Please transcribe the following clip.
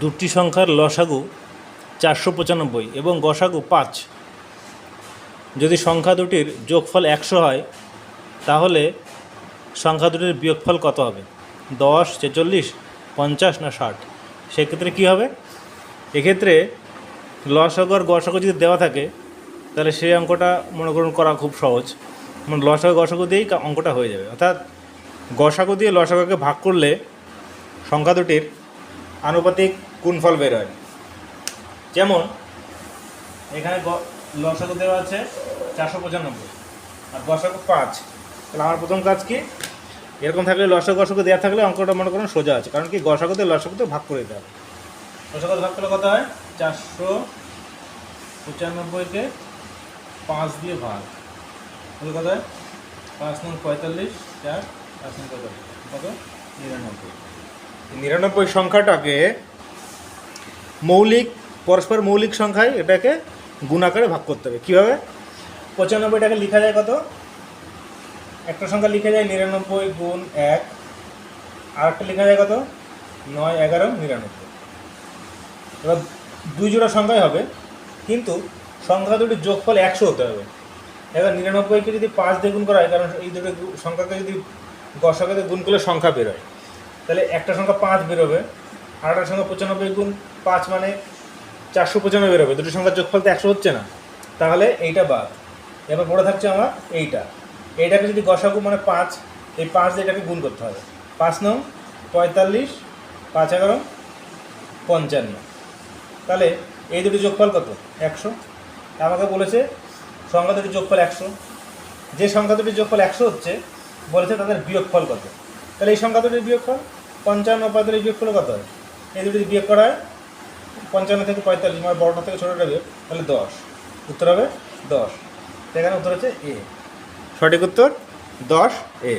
দুটি সংখ্যার লসাগু 495 এবং গসাগু 5। যদি সংখ্যা দুটির যোগফল 100 হয় তাহলে সংখ্যা দুটির বিয়োগফল কত হবে? 10, 46, 50 না 60? সেক্ষেত্রে কী হবে? এক্ষেত্রে লসাগু আর গসাগু যদি দেওয়া থাকে তাহলে সেই অঙ্কটা মনে করুন করা খুব সহজ। মানে লসাগু গসাগু দিয়েই অঙ্কটা হয়ে যাবে। অর্থাৎ গসাগু দিয়ে লসাগুকে ভাগ করলে সংখ্যা দুটির আনুপাতিক গুণফল বের হয়। যেমন এখানে লসাগু দেওয়া আছে 495 আর গসাগু 5। তাহলে আমার প্রথম কাজ কি, এরকম থাকলে লসাগু গসাগু দেওয়া থাকলে অঙ্কটা মনে করুন সোজা আছে, কারণ কি গসাগুতে লসাগুতে ভাগ করে দিতে হবে। লসাগুতে ভাগ করলে কত হয়? 495কে 5 দিয়ে ভাগ তাহলে কত হয়? 5 × 45, 4, 5 × 45 কত? 99। 99 সংখ্যাটাকে পরস্পর মৌলিক সংখ্যায় এটাকে গুণাকারে ভাগ করতে হবে। কীভাবে? 95টাকে লেখা যায় কত? একটা সংখ্যা লিখে যায় 99 গুণ 1, আর একটা লেখা যায় কত? 9, 11, 99। এবার দুই জোড়া সংখ্যাই হবে, কিন্তু সংখ্যা দুটির যোগফল 100 হতে হবে। এবার 99কে যদি 5 দিয়ে গুণ করা হয়, কারণ এই দুটো সংখ্যাকে যদি গসাগুতে গুণ করলে সংখ্যা বেরোয়, তাহলে একটা সংখ্যা 5 বেরোবে, আর একটা সংখ্যা 95 গুণ 5 মানে 495 বেরোবে। দুটো সংখ্যার যোগফল তো 100 হচ্ছে না, তাহলে এইটা বাদ। এবার পড়ে থাকছে আমার এইটাকে যদি গসাগু মানে 5, এই 5 দিয়ে এটাকে গুণ করতে হবে। 5 9 45, 5 11 55। তাহলে এই দুটি যোগফল কত? 100। আমাকে বলেছে সংখ্যা দুটির যোগফল 100। যে সংখ্যা দুটির যোগফল 100 হচ্ছে, বলেছে তাদের বিয়োগফল কত। তাহলে এই সংখ্যা দুটির বিয়োগফল 55 45 বিয়োগফল কত হয়? এই দুটি বিয়োগ করা হয় 55 থেকে 45, মানে বড়টা থেকে ছোটোটা বিয়োগ, তাহলে 10। উত্তর হবে 10। সেখানে উত্তর হচ্ছে এ। সঠিক উত্তর 10 এ।